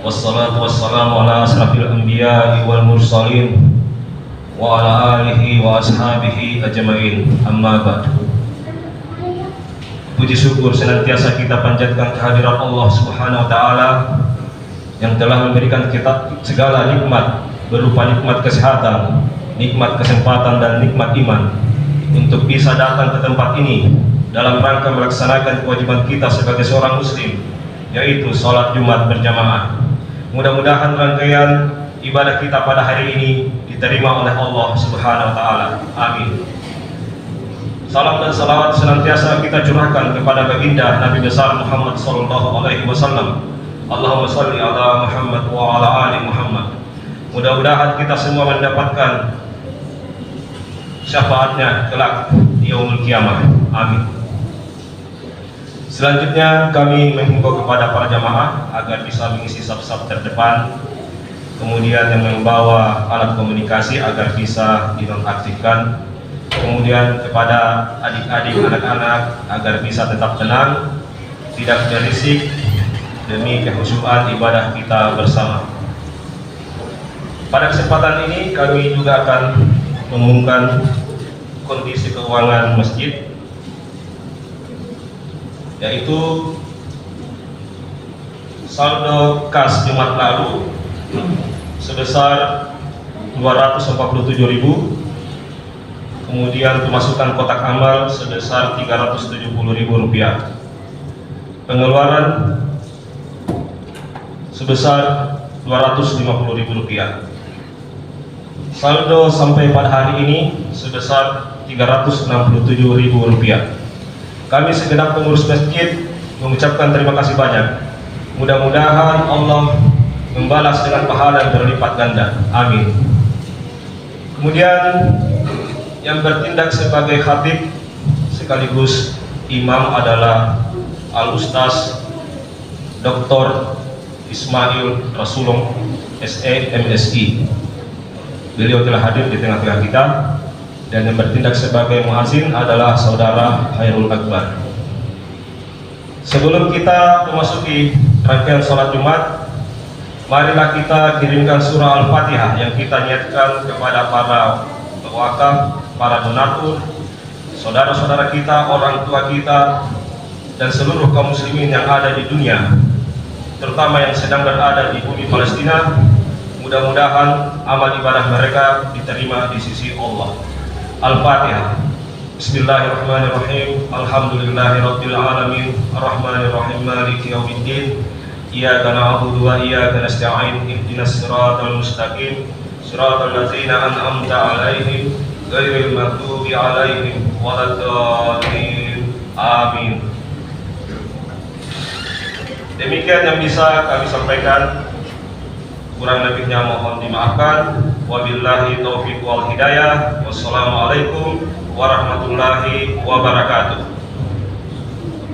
wassalatu wassalamu ala asrafil anbiya'i wal mursalin wa ala alihi wa ashabihi ajma'in, amma ba'du. Puji syukur senantiasa kita panjatkan kehadirat Allah Subhanahu wa ta'ala yang telah memberikan kita segala nikmat berupa nikmat kesehatan, nikmat kesempatan dan nikmat iman untuk bisa datang ke tempat ini dalam rangka melaksanakan kewajiban kita sebagai seorang muslim, yaitu sholat Jumat berjamaah. Mudah-mudahan rangkaian ibadah kita pada hari ini diterima oleh Allah Subhanahu wa ta'ala. Amin. Salam dan salawat senantiasa kita curahkan kepada baginda Nabi besar Muhammad sallallahu alaihi wasallam. Allahumma shalli ala Muhammad wa ala ali Muhammad. Mudah-mudahan kita semua mendapatkan syafaatnya kelak di yaumul qiyamah. Amin. Selanjutnya kami menghimbau kepada para jamaah agar bisa mengisi saf-saf terdepan, kemudian yang membawa alat komunikasi agar bisa dinonaktifkan, kemudian kepada adik-adik anak-anak agar bisa tetap tenang, tidak berisik demi kehusuan ibadah kita bersama. Pada kesempatan ini kami juga akan mengumumkan kondisi keuangan masjid, yaitu saldo kas Jumat lalu sebesar 247.000, kemudian pemasukan kotak amal sebesar Rp370.000, pengeluaran sebesar Rp250.000. Saldo sampai pada hari ini sebesar Rp367.000. Kami segenap pengurus masjid mengucapkan terima kasih banyak. Mudah-mudahan Allah membalas dengan pahala yang berlipat ganda. Amin. Kemudian yang bertindak sebagai khatib sekaligus imam adalah Al-Ustaz Dr. Ismail Rasulullah SE MSI. Beliau telah hadir di tengah-tengah kita. Dan yang bertindak sebagai muazin adalah saudara Khairul Akbar. Sebelum kita memasuki rangkaian sholat Jumat, marilah kita kirimkan surah Al-Fatihah yang kita niatkan kepada para pewakaf, para donatur, saudara-saudara kita, orang tua kita, dan seluruh kaum muslimin yang ada di dunia, terutama yang sedang berada di bumi Palestina. Mudah-mudahan amal ibadah mereka diterima di sisi Allah. Al-Fatihah. Bismillahirrahmanirrahim. Alhamdulillahirabbil alamin, arrahmanirrahim, maliki yaumiddin. Iyyaka na'budu wa iyyaka nasta'in. Ihdinas siratal mustaqim, siratal ladzina an'amta 'alaihim, ghairil maghdubi 'alaihim waladdallin. Amin. Demikian yang bisa kami sampaikan. Kurang lebihnya mohon dimaafkan. Wabillahi taufiq wal hidayah. Wassalamualaikum warahmatullahi wabarakatuh.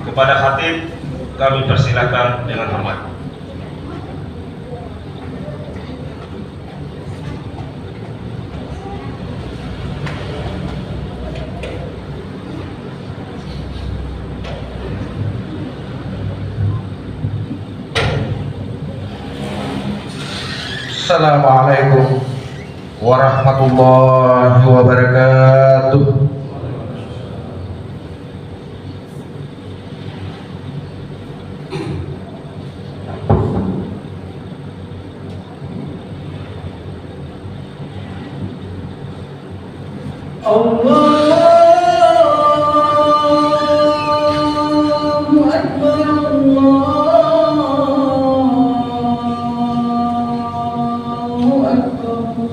Kepada khatib kami persilakan dengan hormat. Assalamualaikum warahmatullahi wabarakatuh. Allahu Akbar, Allahu Akbar.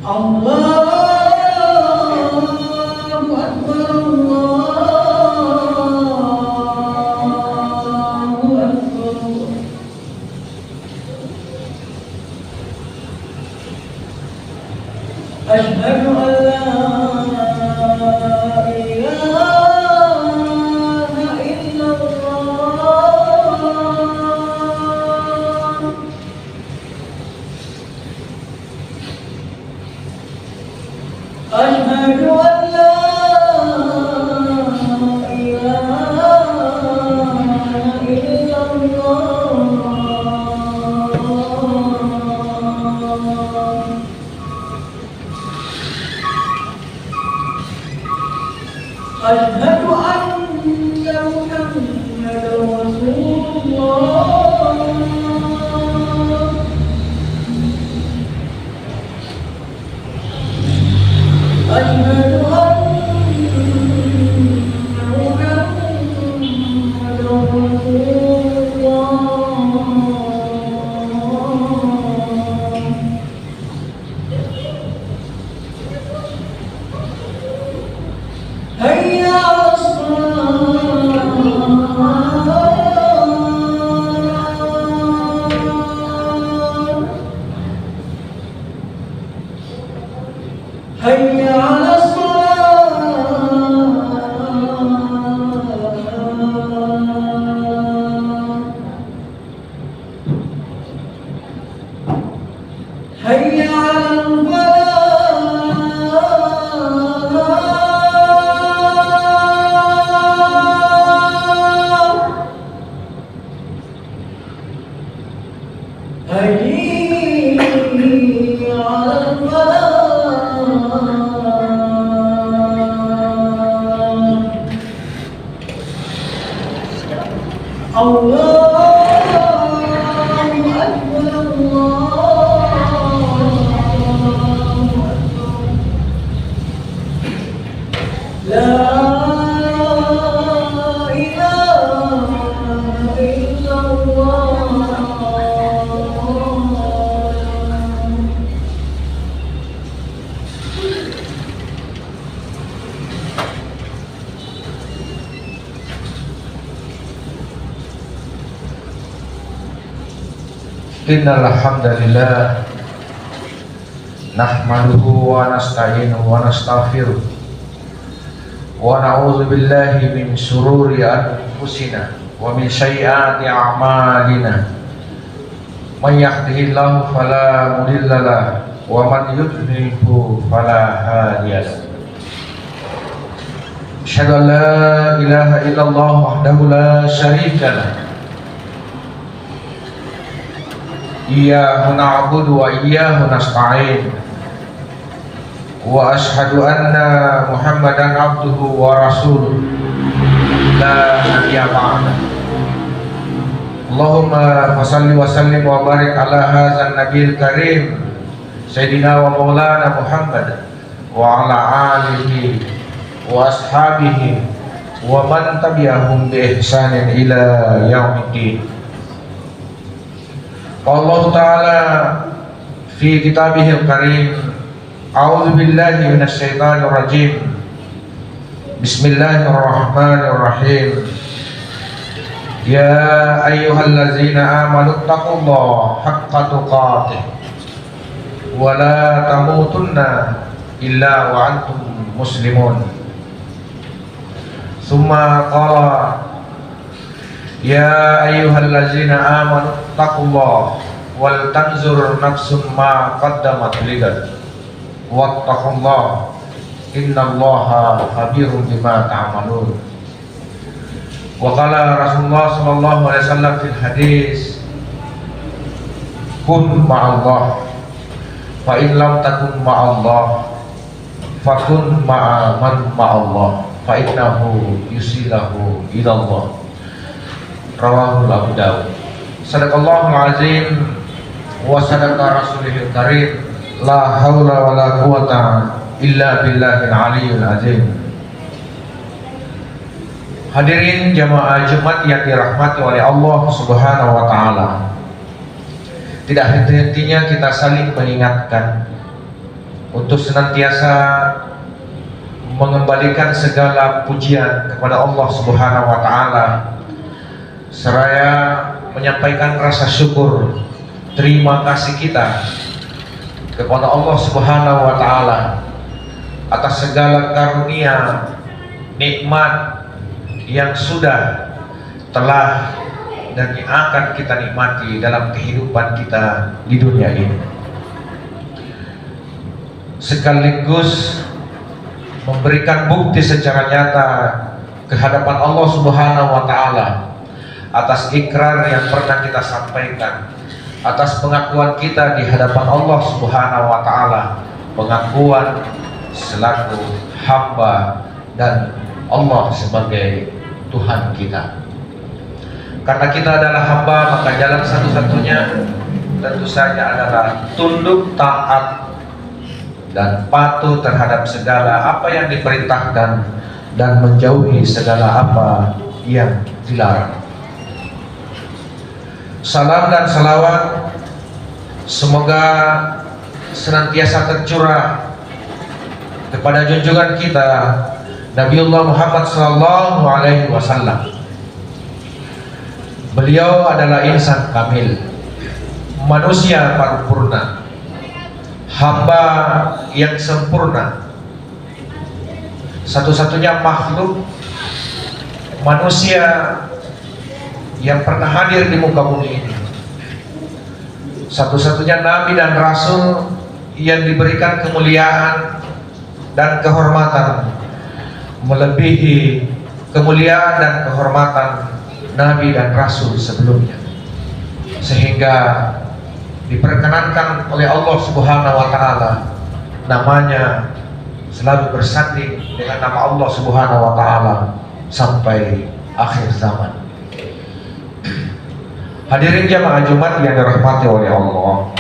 Allahu Akbar, Allahu Akbar. Asyhadu an la ilaha illallah. Asyhadu an la ilaha أشهد أن محمدا رسول الله أشهد أن محمدا رسول هيا على الصلاة هيا على الصلاة هيا على الفلاح هيا على الفلاح الله أكبر الله أكبر لا إله إلا الله Innal hamdalillah nahmaduhu wa nasta'inuhu wa nastaghfiruh wa na'udzu billahi min shururi anfusina wa min sayyiati a'malina may yahdihillahu fala mudilla lahu wa man yudlilhu fala hadiya lahu. Asyhadu an la ilaha illallah wahdahu la syarika lahu iyyahu na'budu wa iyyahu nasta'in wa ashhadu anna Muhammadan abduhu wa rasuluh la nabiyya ba'da. Allahumma shalli wa sallim wa barik ala hadzal nabiyil karim sayyidina wa maulana Muhammad wa ala alihi wa ashabihi wa man tabi'ahum bi ihsanin ila yaumiddin. Allah Ta'ala fi kitabihil karim a'udzu billahi minasy syaithanir rajim bismillahirrahmanirrahim ya ayyuhallazina amanu taqullaha haqqa tuqatih wa la tamutunna illa wa antum muslimun. Summa qala ya ayyuhallazina amanu taqullaha wal tanzur nafsun ma qaddamat ligad wattaqullaha innallaha khabirum bima ta'malun. Wa qala Rasulullah sallallahu alaihi wasallam fil hadis kun ma'allah fa in lam takun ma'allah fakun ma'a man ma'allah fa innahu yusilahu ilallah. Rawahul Abu Dawud. Sadaqallahul azim wa sadaqa rasulihil karim la haula wa la quwata illa billahil aliyyil azim. Hadirin jamaah Jumat yang dirahmati oleh Allah Subhanahu wa taala. Tidak henti-hentinya kita saling mengingatkan untuk senantiasa mengembalikan segala pujian kepada Allah Subhanahu wa taala, seraya menyampaikan rasa syukur terima kasih kita kepada Allah Subhanahu wa taala atas segala karunia nikmat yang sudah telah dan yang akan kita nikmati dalam kehidupan kita di dunia ini, sekaligus memberikan bukti secara nyata kehadapan Allah Subhanahu wa taala atas ikrar yang pernah kita sampaikan, atas pengakuan kita di hadapan Allah Subhanahu wa taala, pengakuan selaku hamba dan Allah sebagai Tuhan kita. Karena kita adalah hamba, maka jalan satu-satunya tentu saja adalah tunduk, taat, dan patuh terhadap segala apa yang diperintahkan dan menjauhi segala apa yang dilarang. Salam dan salawat semoga senantiasa tercurah kepada junjungan kita Nabiullah Muhammad sallallahu alaihi wasallam. Beliau adalah insan kamil, manusia paripurna, hamba yang sempurna, satu-satunya makhluk manusia yang pernah hadir di muka bumi ini, satu-satunya nabi dan rasul yang diberikan kemuliaan dan kehormatan melebihi kemuliaan dan kehormatan nabi dan rasul sebelumnya, sehingga diperkenankan oleh Allah Subhanahu wa taala namanya selalu bersanding dengan nama Allah Subhanahu wa taala sampai akhir zaman. Hadirin jamaah Jumat yang dirahmati oleh Allah,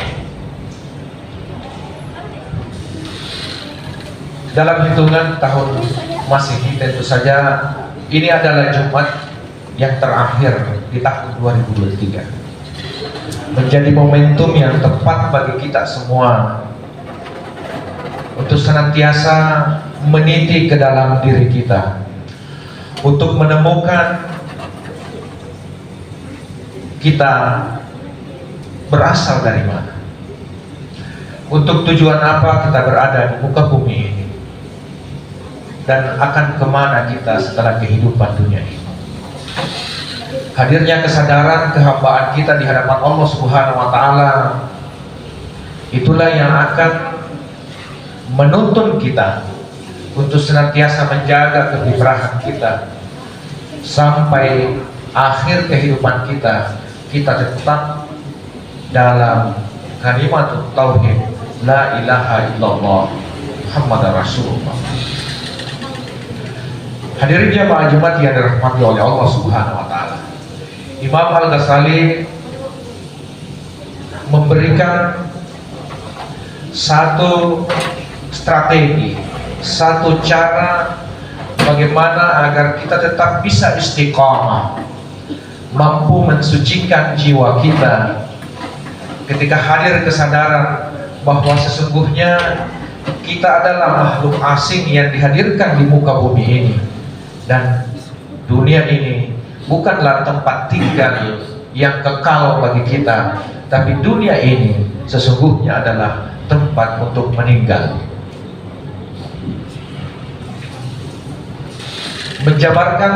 dalam hitungan tahun Masehi tentu saja ini adalah Jumat yang terakhir di tahun 2023, menjadi momentum yang tepat bagi kita semua untuk senantiasa meniti ke dalam diri kita, untuk menemukan kita berasal dari mana, untuk tujuan apa kita berada di muka bumi ini, dan akan kemana kita setelah kehidupan dunia ini. Hadirnya kesadaran kehambaan kita di hadapan Allah Subhanahu wa taala itulah yang akan menuntun kita untuk senantiasa menjaga kefitrahan kita sampai akhir kehidupan kita. Kita tetap dalam kalimat tauhid la ilaha illallah Muhammadar Rasulullah. Hadirin jamaah Jumat yang dirahmati oleh Allah Subhanahu wa taala, Imam Al-Ghazali memberikan satu strategi, satu cara bagaimana agar kita tetap bisa istiqamah, mampu mensucikan jiwa kita ketika hadir kesadaran bahwa sesungguhnya kita adalah makhluk asing yang dihadirkan di muka bumi ini, dan dunia ini bukanlah tempat tinggal yang kekal bagi kita, tapi dunia ini sesungguhnya adalah tempat untuk meninggal. Menjabarkan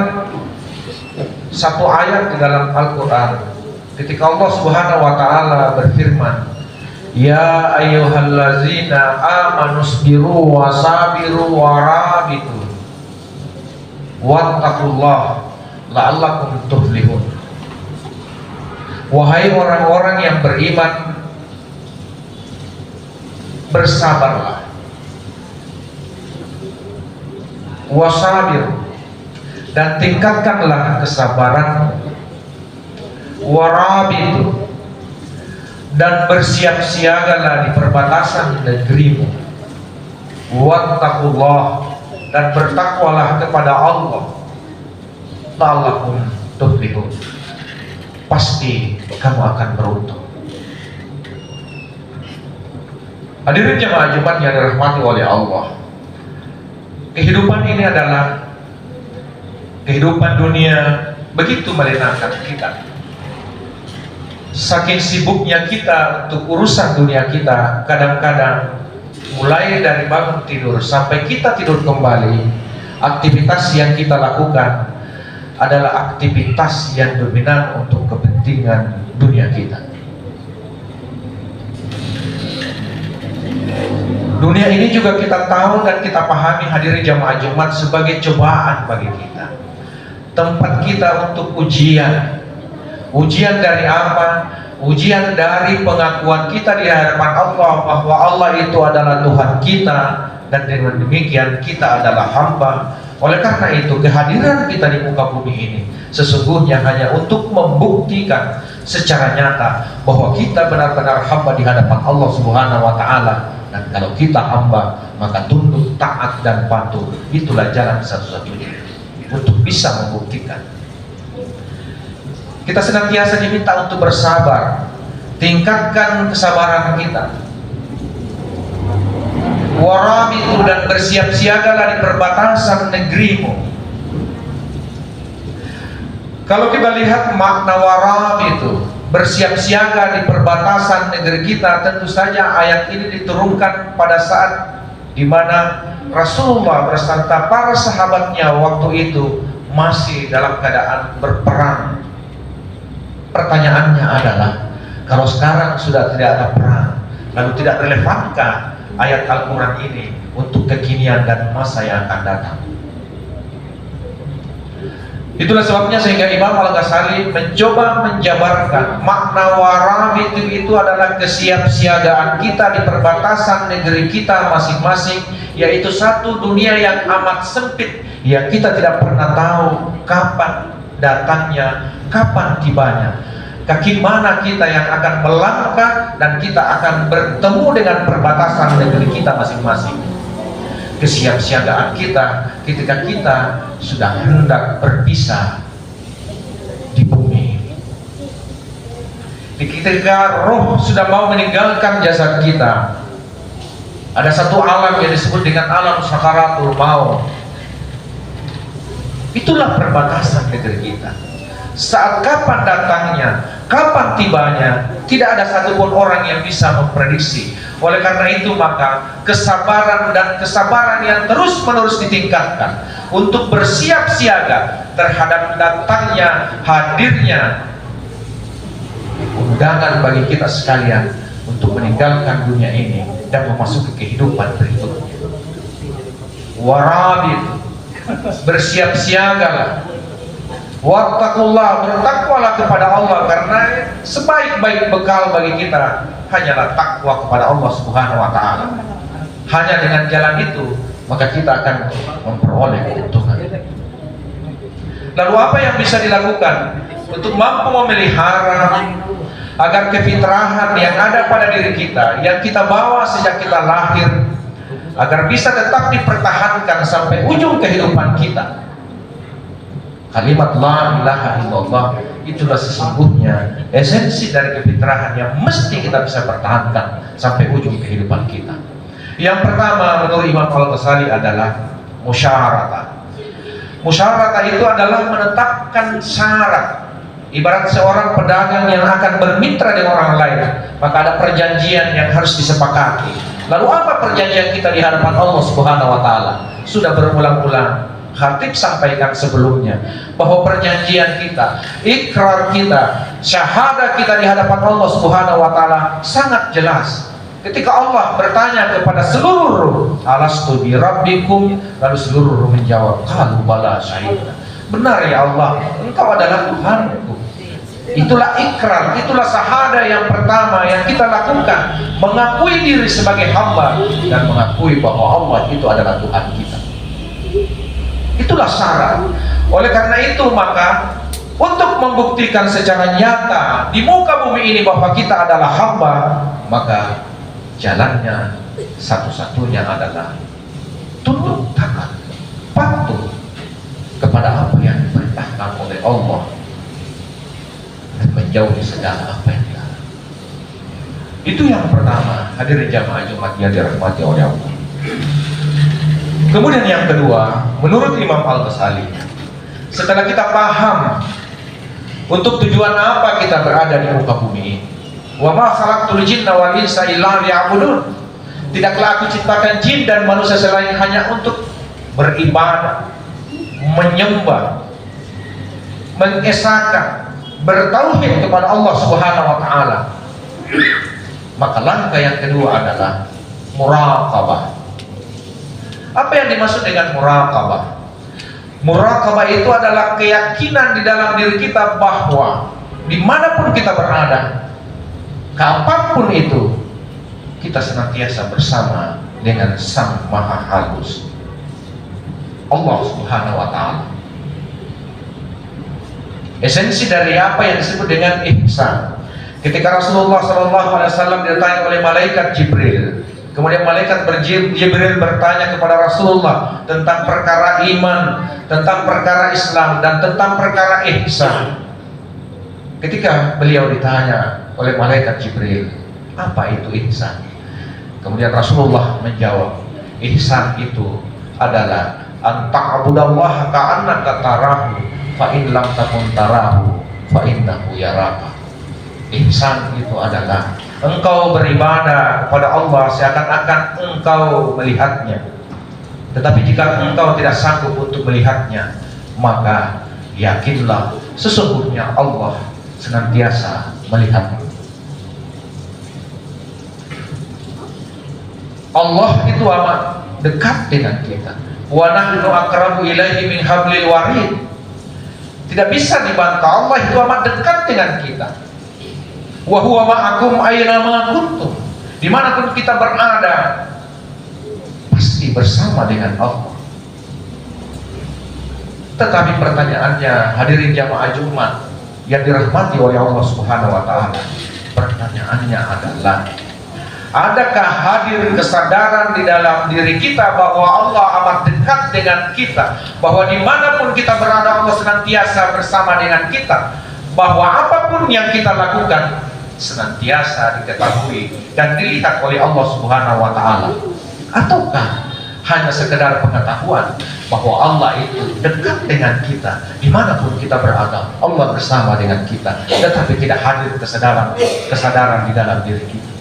satu ayat di dalam Al-Quran ketika Allah Subhanahu wa taala berfirman, ya ayyuhallazina amanusbiru wasabiru warabitu wattaqullah la'allakum tuflihun. Wahai orang-orang yang beriman, bersabarlah, wasabir, dan tingkatkanlah kesabaran, warabitu, dan bersiap-siagalah di perbatasan negerimu, wattaqullah, dan bertakwalah kepada Allah, la'allakum tuflihun, pasti kamu akan beruntung. Hadirin jemaah Jumat yang dirahmati oleh Allah, kehidupan ini adalah kehidupan dunia begitu melenakan kita. Saking sibuknya kita untuk urusan dunia kita, kadang-kadang mulai dari bangun tidur sampai kita tidur kembali, aktivitas yang kita lakukan adalah aktivitas yang dominan untuk kepentingan dunia kita. Dunia ini juga kita tahu dan kita pahami, hadirin jamaah Jumat, sebagai cobaan bagi kita, tempat kita untuk ujian. Ujian dari apa? Ujian dari pengakuan kita di hadapan Allah bahwa Allah itu adalah Tuhan kita, dan dengan demikian kita adalah hamba, Oleh karena itu, kehadiran kita di muka bumi ini sesungguhnya hanya untuk membuktikan secara nyata bahwa kita benar-benar hamba di hadapan Allah Subhanahu wa taala. Dan kalau kita hamba, maka tunduk, taat dan patuh. Itulah jalan satu-satunya untuk bisa membuktikan. Kita senantiasa diminta untuk bersabar. Tingkatkan kesabaran kita. Warabitu, dan bersiap-siagalah di perbatasan negerimu. Kalau kita lihat makna warabitu, bersiap-siaga di perbatasan negeri kita, tentu saja ayat ini diturunkan pada saat di mana Rasulullah beserta para sahabatnya waktu itu masih dalam keadaan berperang. Pertanyaannya adalah, kalau sekarang sudah tidak ada perang, lalu tidak relevankah ayat Al-Quran ini untuk kekinian dan masa yang akan datang? Itulah sebabnya sehingga Imam Al-Ghazali mencoba menjabarkan makna warabitu itu adalah kesiapsiagaan kita di perbatasan negeri kita masing-masing, yaitu satu dunia yang amat sempit yang kita tidak pernah tahu kapan datangnya, kapan tibanya. Kaki mana kita yang akan melangkah dan kita akan bertemu dengan perbatasan negeri kita masing-masing. Kesiapsiagaan kita ketika kita sudah hendak berpisah di bumi. Ketika roh sudah mau meninggalkan jasad kita, ada satu alam yang disebut dengan alam sakaratul maut. Itulah perbatasan negeri kita. Saat kapan datangnya, kapan tibanya, tidak ada satupun orang yang bisa memprediksi. Oleh karena itu maka kesabaran dan kesabaran yang terus-menerus ditingkatkan untuk bersiap siaga terhadap datangnya, hadirnya undangan bagi kita sekalian untuk meninggalkan dunia ini dan memasuki kehidupan berikutnya. Warabit, bersiap siagalah. Wattaqullah, bertakwalah kepada Allah, karena sebaik-baik bekal bagi kita hanyalah takwa kepada Allah Subhanahu wa taala. Hanya dengan jalan itu maka kita akan memperoleh keuntungan. Lalu apa yang bisa dilakukan untuk mampu memelihara agar kefitrahan yang ada pada diri kita, yang kita bawa sejak kita lahir, agar bisa tetap dipertahankan sampai ujung kehidupan kita? Kalimat la ilaha illallah itulah sesungguhnya esensi dari kefitrahan yang mesti kita bisa pertahankan sampai ujung kehidupan kita. Yang pertama menurut Imam Al-Ghazali adalah musyaratah. Musyaratah itu adalah menetapkan syarat. Ibarat seorang pedagang yang akan bermitra dengan orang lain, maka ada perjanjian yang harus disepakati. Lalu apa perjanjian kita di hadapan Allah Subhanahu wa taala? Sudah berulang-ulang Khatib sampaikan sebelumnya bahwa perjanjian kita, ikrar kita, syahadah kita di hadapan Allah Subhanahu wa taala sangat jelas. Ketika Allah bertanya kepada seluruh ruh, alastu bi rabbikum, lalu seluruh ruh menjawab, qalu bala syahidna. Benar ya Allah, Engkau adalah Tuhanku. Itulah ikrar, itulah syahadah yang pertama yang kita lakukan, mengakui diri sebagai hamba dan mengakui bahwa Allah itu adalah Tuhan kita. Itulah syarat. Oleh karena itu maka untuk membuktikan secara nyata di muka bumi ini bahwa kita adalah hamba, maka jalannya satu-satunya adalah tunduk taat, patuh kepada apa yang diperintahkan oleh Allah dan menjauhi segala apa yang dilarang. Itu yang pertama. Hadirin jamaah Jumat yang dirahmati oleh Allah. Kemudian yang kedua, menurut Imam Al-Ghazali, setelah kita paham untuk tujuan apa kita berada di muka bumi ini, wa ma khalaqtul jinna wal insa illa liya'budun, tidaklah aku ciptakan jin dan manusia selain hanya untuk beribadah, menyembah, mengesahkan, bertauhid kepada Allah Subhanahu wa taala. Maka langkah yang kedua adalah muraqabah. Apa yang dimaksud dengan muraqabah? Muraqabah itu adalah keyakinan di dalam diri kita bahwa dimanapun kita berada, kapanpun itu, kita senantiasa bersama dengan Sang Maha Halus. Allah Subhanahu wa taala. Esensi dari apa yang disebut dengan ihsan. Ketika Rasulullah SAW ditanya oleh malaikat Jibril, kemudian malaikat Jibril bertanya kepada Rasulullah tentang perkara iman, tentang perkara Islam, dan tentang perkara ihsan. Ketika beliau ditanya oleh malaikat Jibril, apa itu ihsan? Kemudian Rasulullah menjawab, ihsan itu adalah anta'budallaha ka'annaka tarahu fa in lam takun tarahu fa innahu yaraka. Ihsan itu adalah engkau beribadah kepada Allah seakan-akan engkau melihatnya. Tetapi jika engkau tidak sanggup untuk melihatnya, maka yakinlah sesungguhnya Allah senantiasa melihatmu. Allah itu amat dekat dengan kita. Wa nahnu aqrabu ilaihi min hablil warid. Tidak bisa dibantah, Allah itu amat dekat dengan kita. Wa huwa ma'akum aina ma kuntum. Dimanapun kita berada, pasti bersama dengan Allah. Tetapi pertanyaannya, hadirin jamaah Jumat yang dirahmati oleh Allah Subhanahu wa taala, pertanyaannya adalah, adakah hadir kesadaran di dalam diri kita bahwa Allah amat dekat dengan kita, bahwa dimanapun kita berada Allah senantiasa bersama dengan kita, bahwa apapun yang kita lakukan senantiasa diketahui dan dilihat oleh Allah Subhanahu wa taala? Ataukah hanya sekedar pengetahuan bahwa Allah itu dekat dengan kita, dimanapun kita berada Allah bersama dengan kita, tetapi tidak hadir kesadaran di dalam diri kita?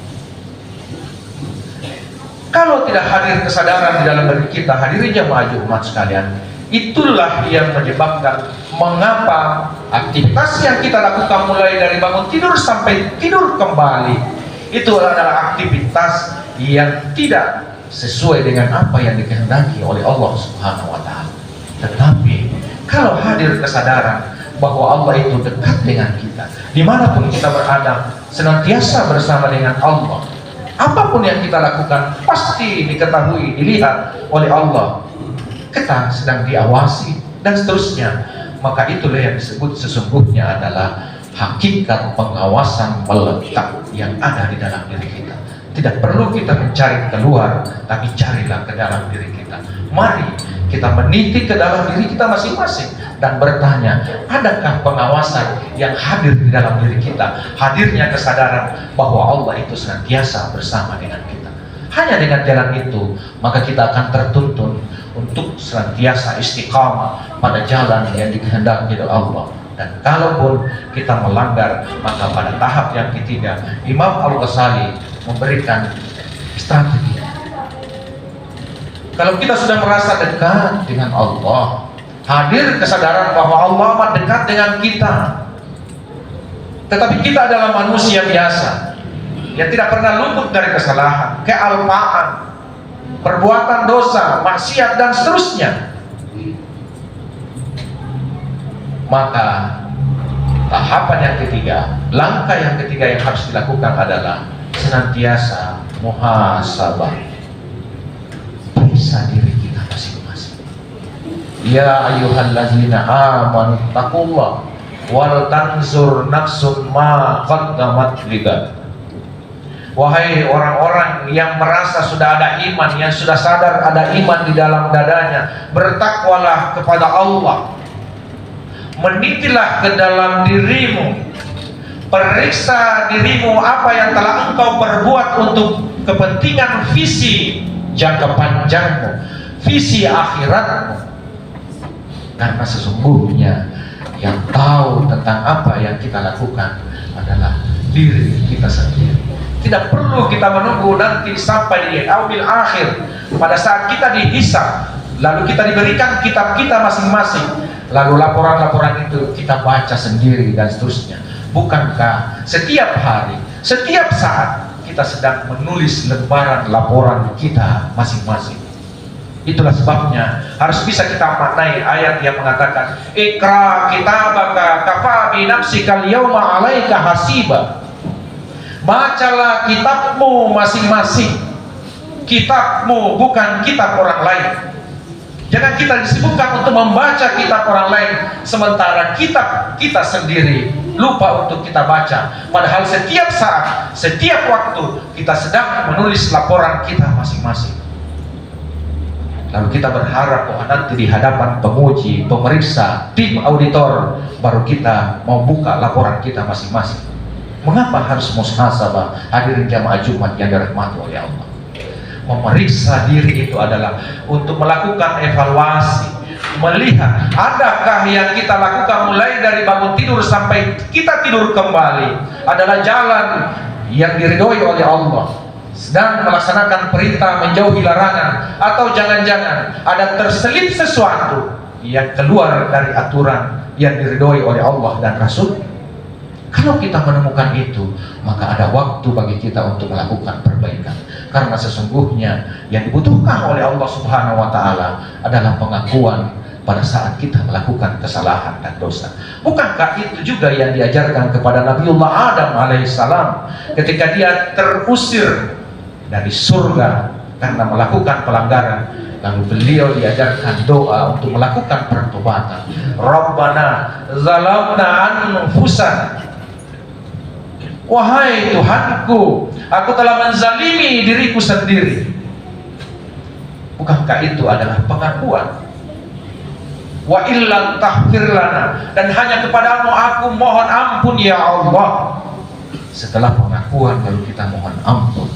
Kalau tidak hadir kesadaran di dalam diri kita, hadirin jamaah Jumat sekalian, itulah yang menyebabkan mengapa aktivitas yang kita lakukan mulai dari bangun tidur sampai tidur kembali itu adalah aktivitas yang tidak sesuai dengan apa yang dikehendaki oleh Allah Subhanahu wa taala. Tetapi kalau hadir kesadaran bahwa Allah itu dekat dengan kita, dimanapun kita berada senantiasa bersama dengan Allah, apapun yang kita lakukan pasti diketahui, dilihat oleh Allah, kita sedang diawasi dan seterusnya, maka itulah yang disebut sesungguhnya adalah hakikat pengawasan melekat yang ada di dalam diri kita. Tidak perlu kita mencari keluar, tapi carilah ke dalam diri kita. Mari kita meniti ke dalam diri kita masing-masing dan bertanya, adakah pengawasan yang hadir di dalam diri kita? Hadirnya kesadaran bahwa Allah itu senantiasa bersama dengan kita. Hanya dengan jalan itu, maka kita akan tertuntun untuk senantiasa istiqamah pada jalan yang dikehendaki oleh Allah. Dan kalaupun kita melanggar, maka pada tahap yang ketiga, Imam Al-Ghazali memberikan strategi. Kalau kita sudah merasa dekat dengan Allah, hadir kesadaran bahwa Allah amat dekat dengan kita, tetapi kita adalah manusia biasa yang tidak pernah luput dari kesalahan, kealpaan, perbuatan dosa, maksiat dan seterusnya, maka tahapan yang ketiga, langkah yang ketiga yang harus dilakukan adalah senantiasa muhasabah, periksa diri kita masing-masing. Ya ayyuhallazina amanu taqullah wal tanzur nafsun ma qaddamat ligad. Wahai orang-orang yang merasa sudah ada iman, yang sudah sadar ada iman di dalam dadanya, bertakwalah kepada Allah. Menitilah ke dalam dirimu, periksa dirimu apa yang telah engkau perbuat untuk kepentingan visi jangka panjangmu, visi akhiratmu. Karena sesungguhnya yang tahu tentang apa yang kita lakukan adalah diri kita sendiri. Tidak perlu kita menunggu nanti sampai di yaumil akhir, pada saat kita dihisab, lalu kita diberikan kitab kita masing-masing, lalu laporan-laporan itu kita baca sendiri dan seterusnya. Bukankah setiap hari, setiap saat kita sedang menulis lembaran laporan kita masing-masing? Itulah sebabnya harus bisa kita maknai ayat yang mengatakan, Iqra kitabaka kafa bi nafsikal yawma 'alaika hasiba. Bacalah kitabmu masing-masing. Kitabmu, bukan kitab orang lain. Jangan kita disibukkan untuk membaca kitab orang lain, sementara kita sendiri lupa untuk kita baca. Padahal setiap saat, setiap waktu kita sedang menulis laporan kita masing-masing. Lalu kita berharap bahwa nanti di hadapan penguji, pemeriksa, tim auditor, baru kita mau buka laporan kita masing-masing. Mengapa harus muhasabah? Hadirin jamaah Jumat yang dirahmati oleh Allah. Memeriksa diri itu adalah untuk melakukan evaluasi, melihat adakah yang kita lakukan mulai dari bangun tidur sampai kita tidur kembali adalah jalan yang diridhoi oleh Allah, sedang melaksanakan perintah menjauhi larangan, atau jangan-jangan ada terselip sesuatu yang keluar dari aturan yang diridhoi oleh Allah dan Rasul. Kalau kita menemukan itu, maka ada waktu bagi kita untuk melakukan perbaikan. Karena sesungguhnya yang dibutuhkan oleh Allah Subhanahu wa Ta'ala adalah pengakuan pada saat kita melakukan kesalahan dan dosa. Bukankah itu juga yang diajarkan kepada Nabiullah Adam alaihissalam ketika dia terusir dari surga karena melakukan pelanggaran? Lalu beliau diajarkan doa untuk melakukan pertobatan. Rabbana zalamna anfusana, wahai Tuhanku, aku telah menzalimi diriku sendiri. Bukankah itu adalah pengakuan? Wa illam taghfir lana, dan hanya kepadamu aku mohon ampun ya Allah. Setelah pengakuan lalu kita mohon ampun.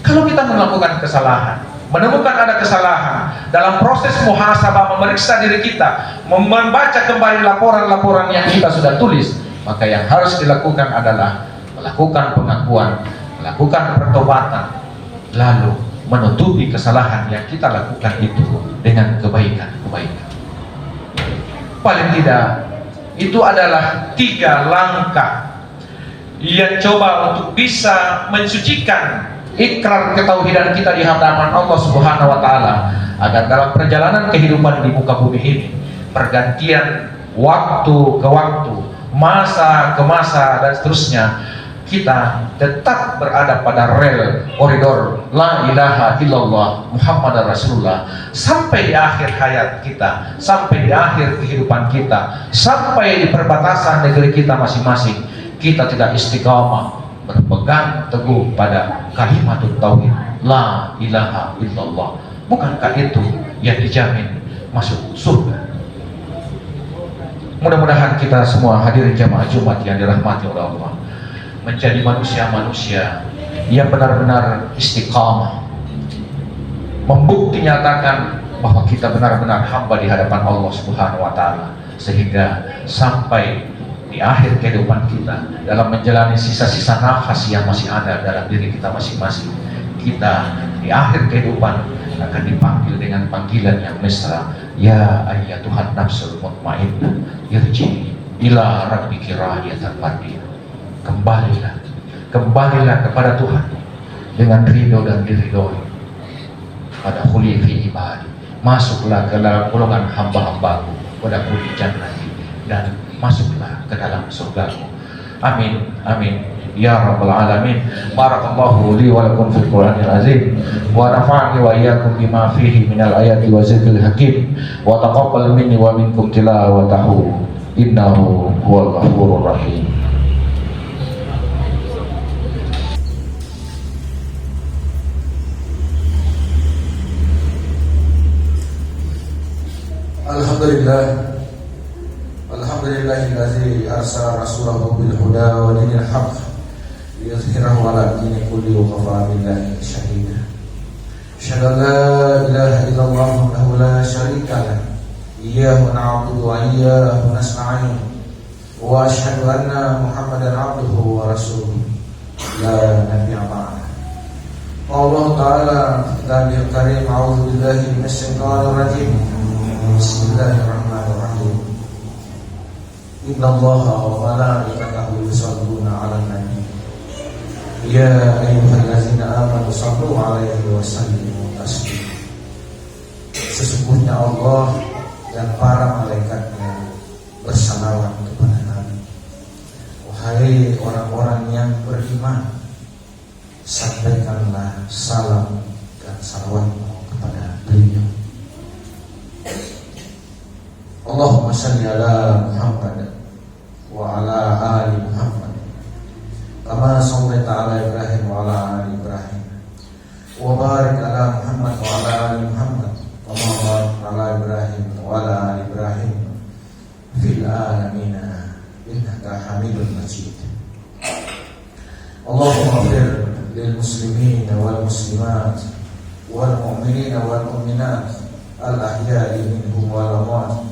Kalau kita melakukan kesalahan, menemukan ada kesalahan dalam proses muhasabah, memeriksa diri kita, membaca kembali laporan-laporan yang kita sudah tulis, maka yang harus dilakukan adalah melakukan pengakuan, melakukan pertobatan, lalu menutupi kesalahan yang kita lakukan itu dengan kebaikan-kebaikan. Paling tidak, itu adalah 3 langkah yang coba untuk bisa mensucikan ikrar ketauhidan kita di hadapan Allah Subhanahu wa Ta'ala, agar dalam perjalanan kehidupan di muka bumi ini, pergantian waktu ke waktu, masa ke masa dan seterusnya, kita tetap berada pada rel koridor la ilaha illallah Muhammad Rasulullah sampai di akhir hayat kita, sampai di akhir kehidupan kita, sampai di perbatasan negeri kita masing-masing. Kita tidak istiqamah berpegang teguh pada kalimat tauhid la ilaha illallah. Bukankah itu yang dijamin masuk surga? Mudah-mudahan kita semua hadirin jamaah Jumat yang dirahmati oleh Allah menjadi manusia-manusia yang benar-benar istiqamah, membukti nyatakan bahwa kita benar-benar hamba di hadapan Allah Subhanahu wa Ta'ala, sehingga sampai di akhir kehidupan kita, dalam menjalani sisa-sisa nafas yang masih ada dalam diri kita masing-masing, kita di akhir kehidupan akan dipanggil dengan panggilan yang mesra, ya ayyatuhan nafsul mutmainnah irji'i ila rabbiki radiyatan mardiyah. Kembalilah kepada Tuhan dengan ridho dan diridhoi. Pada khulifi ibadi, masuklah ke dalam golongan hamba-hambaku, pada kuli jannati, dan masuklah ke dalam surgaku. Amin, amin ya rabbal alamin. Barakallahu li wa lakum fil Qur'anil azim, wa nafa'ani wa iyyakum bima fihi minal ayati wa zikril hakim, wa taqabbal minni wa minkum tilawatahu, innahu huwal ghafurur rahim. Alhamdulillahillazi arsala rasulahu bil huda wa dinil haqq liyuzhirahu ala dini kulli wa kafa billahi shahida. Asyhadu an la ilaha illallah wahdahu la syarika lah, iyyahu na'budu wa iyyahu nasta'in, wa asyhadu anna Muhammadan abduhu wa rasuluhu la nabiyya ba'dah. Allah Ta'ala Nabiul Karim, a'udzu billahi minasy syaithanir rajim. Bismillahirrahmanirrahim. Innallaha wa malaikatahu yusholluna 'alan nabi. Ya ayyuhallazina amanu shallu 'alaihi wa sallimu taslima. Sesungguhnya Allah dan para malaikatnya bersalawat kepada Nabi. Wahai orang-orang yang beriman, sampaikanlah salam dan salawatmu kepada beliau. Allahumma salli ala Muhammad wa ala ali Muhammad kama shallaita ala Ibrahim wa ala ali Ibrahim wa barik ala Muhammad wa ala ali Muhammad kama barakta ala Ibrahim wa ala ali Ibrahim fil alamin innaka Hamidum Majid. Allahumma ighfir lil muslimin wal muslimat wal mu'minin wal mu'minat al ahya'i minhum wal amwat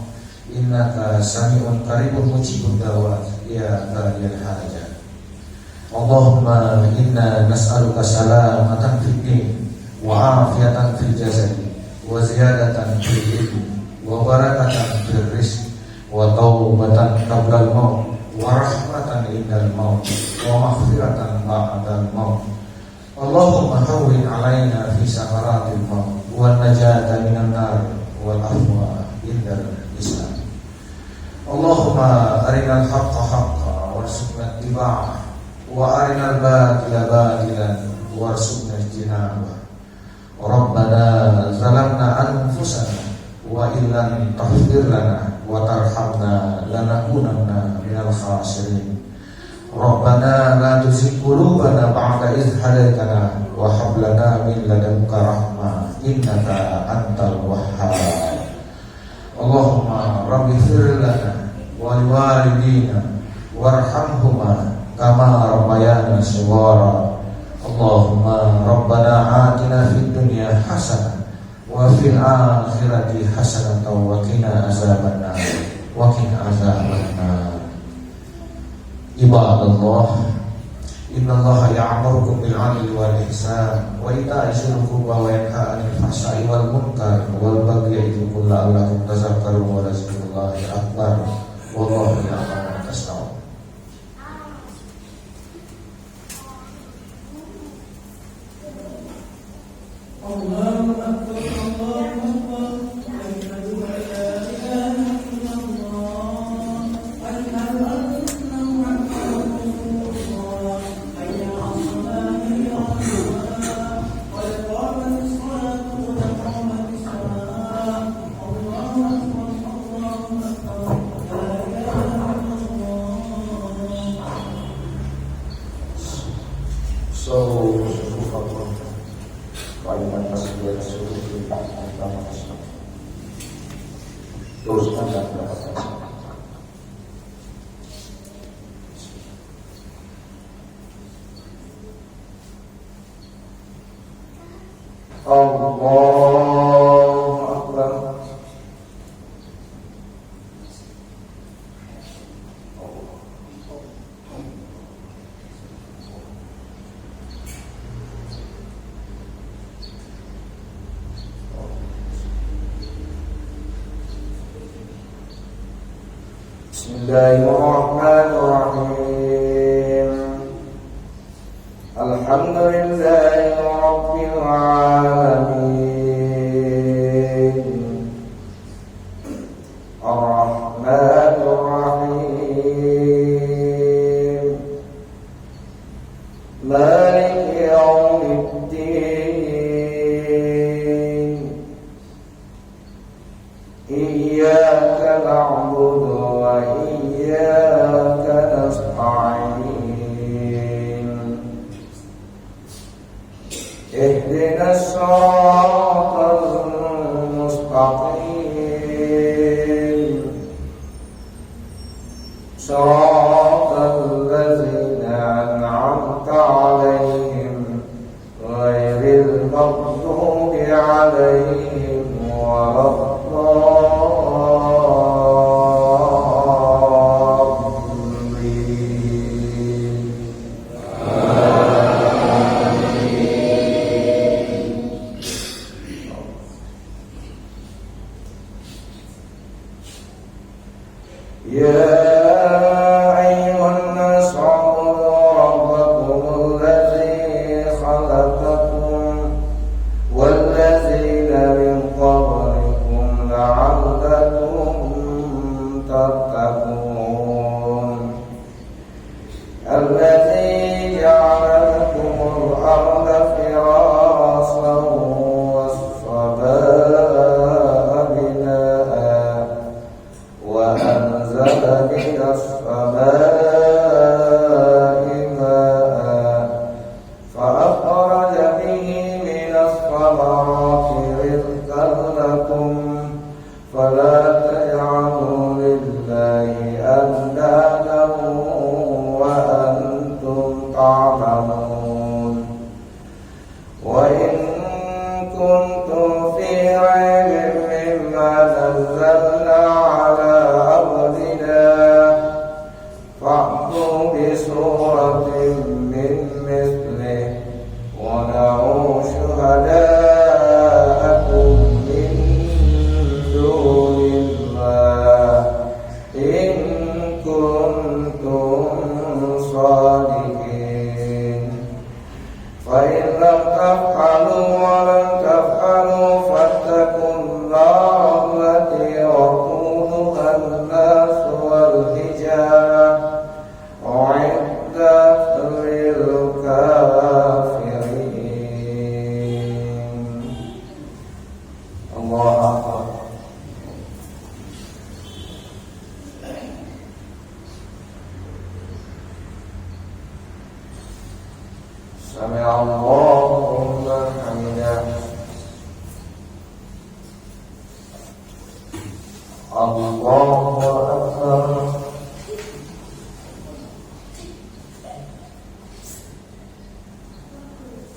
innaka sami'un qaribun mujibud da'wat ya qadiyal hajat. Allahumma inna nas'aluka salamatan fid din wa afiyatan fil jasad wa ziyadatan fil ilmi wa barakatan fil rizq wa taubatan qabla al-maut wa rahmatan indal maut wa maghfiratan ba'dal maut. Allahumma hawwin 'alaina fi sakaratil maut wa najata minan nar wal afwa indal Islam. Allahumma arinal haqqa haqqa warzuqna ittiba'ah wa arinal batila batilan warzuqna ijtinabah. Rabbana zalamna anfusana wa illam taghfir lana wa tarhamna lanakunanna minal khasirin. Rabbana la tuzigh qulubana ba'da idh hadaytana wa hab lana min ladunka rahmah innaka antal wahhab. Allahumma rabbi ighfir lana wa liwalidina warhamhuma kama rabbayana shighara. Allahumma rabbana atina fid dunya hasanah wa fil akhirati hasanah wa qina azabannar wa qina azabannar. Ibadallah, innallaha ya'murukum bil 'adli wal ihsan wa ita'i dzil qurba wa yanha 'anil fahsya'i wal munkar wal bagyi ya'idukum la'allakum tadhakkarun wa razqullahi akbar wallahu ya'lamu ma tasna'un. Allahu Akbar, Allahu Akbar, asyhadu an la ilaha illallah, asyhadu anna Muhammadan Rasulullah, hayya 'alas-salah, hayya 'alas-salah, qad qamatis salatu wa qamatis salah. Allahu Akbar, Allahu Akbar, la ilaha illallah. So, kalimat tasbih Rasulullah teruskan dan dapatkan. Allahu Akbar. Bismillahirrahmanirrahim. Alhamdulillahi rabbil alamin. Ar-Rahmanir Rahim. Maliki yaumiddin. Iyyaka na'budu wa iyyaka nasta'in. Ihdinas siratal mustaqim. Siratal ladzina an'amta 'alaihim ghairil maghdubi 'alaihim waladdallin. Ya ayyuhan nas 'ubudu rabbakum alladzi khalaqakum walladzina min فإن لم تفعلوا ولن تفعلوا فاتقوا النار التي وقودها الناس والحجارة أعدت للكافرين. الله أكبر. سمع الله لمن حمده. الله أكبر.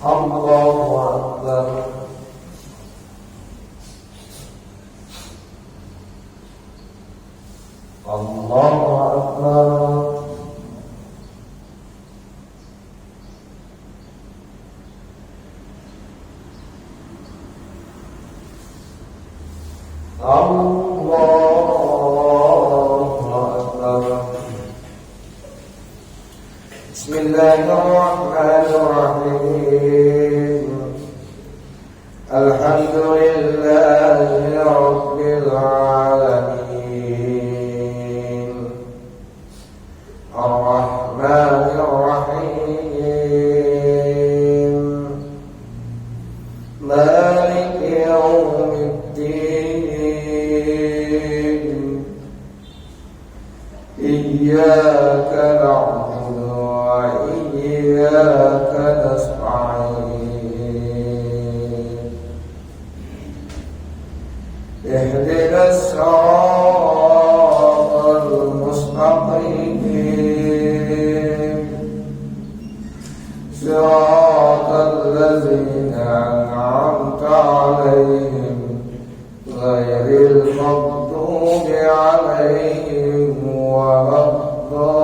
الله أكبر. الله أكبر. بسم الله الرحمن الرحيم. الحمد لله رب العالمين الرحمن الرحيم مالك يوم الدين إياك نعبد وإياك نستعين اهدنا الصراط المستقيم صراط الذين أنعمت عليهم غير المغضوب عليهم ولا الضالين.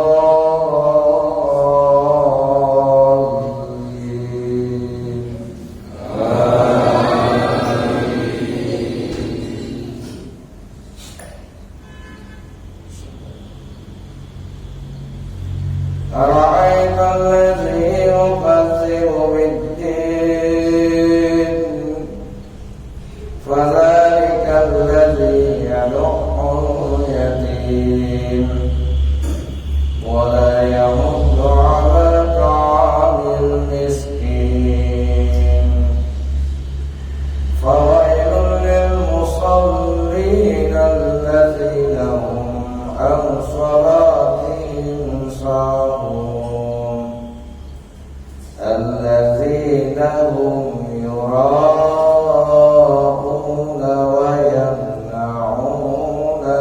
أرأيت الذي يكذب بالدين فذلك الذي يدع اليتيم ولا يمد على طعام المسكين فويل للمصلين الذين هم عن صلاتهم ساهون الذين هم يراءون ويمنعون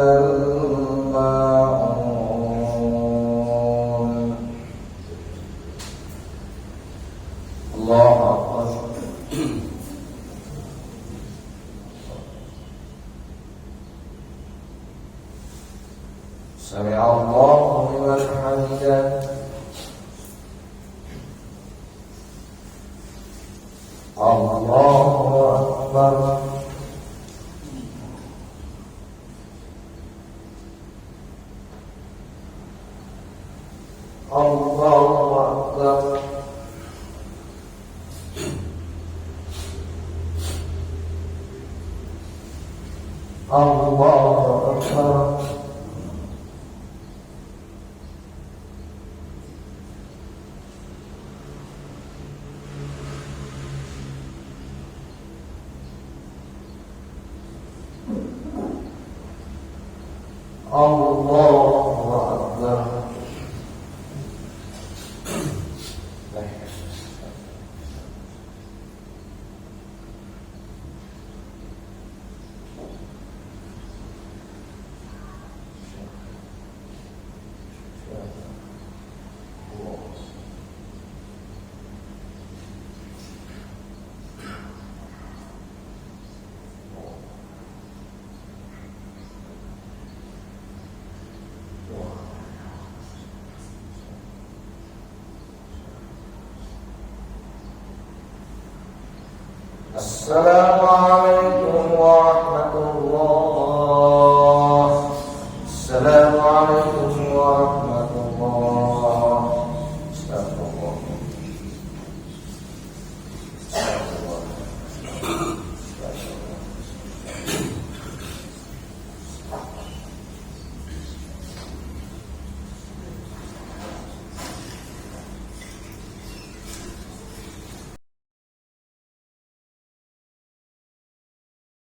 الماعون. الله أكبر. سمع الله لمن حمده. الله أكبر. الله أكبر. الله أكبر. الله أكبر. السلام عليكم ورحمة الله. السلام عليكم ورحمة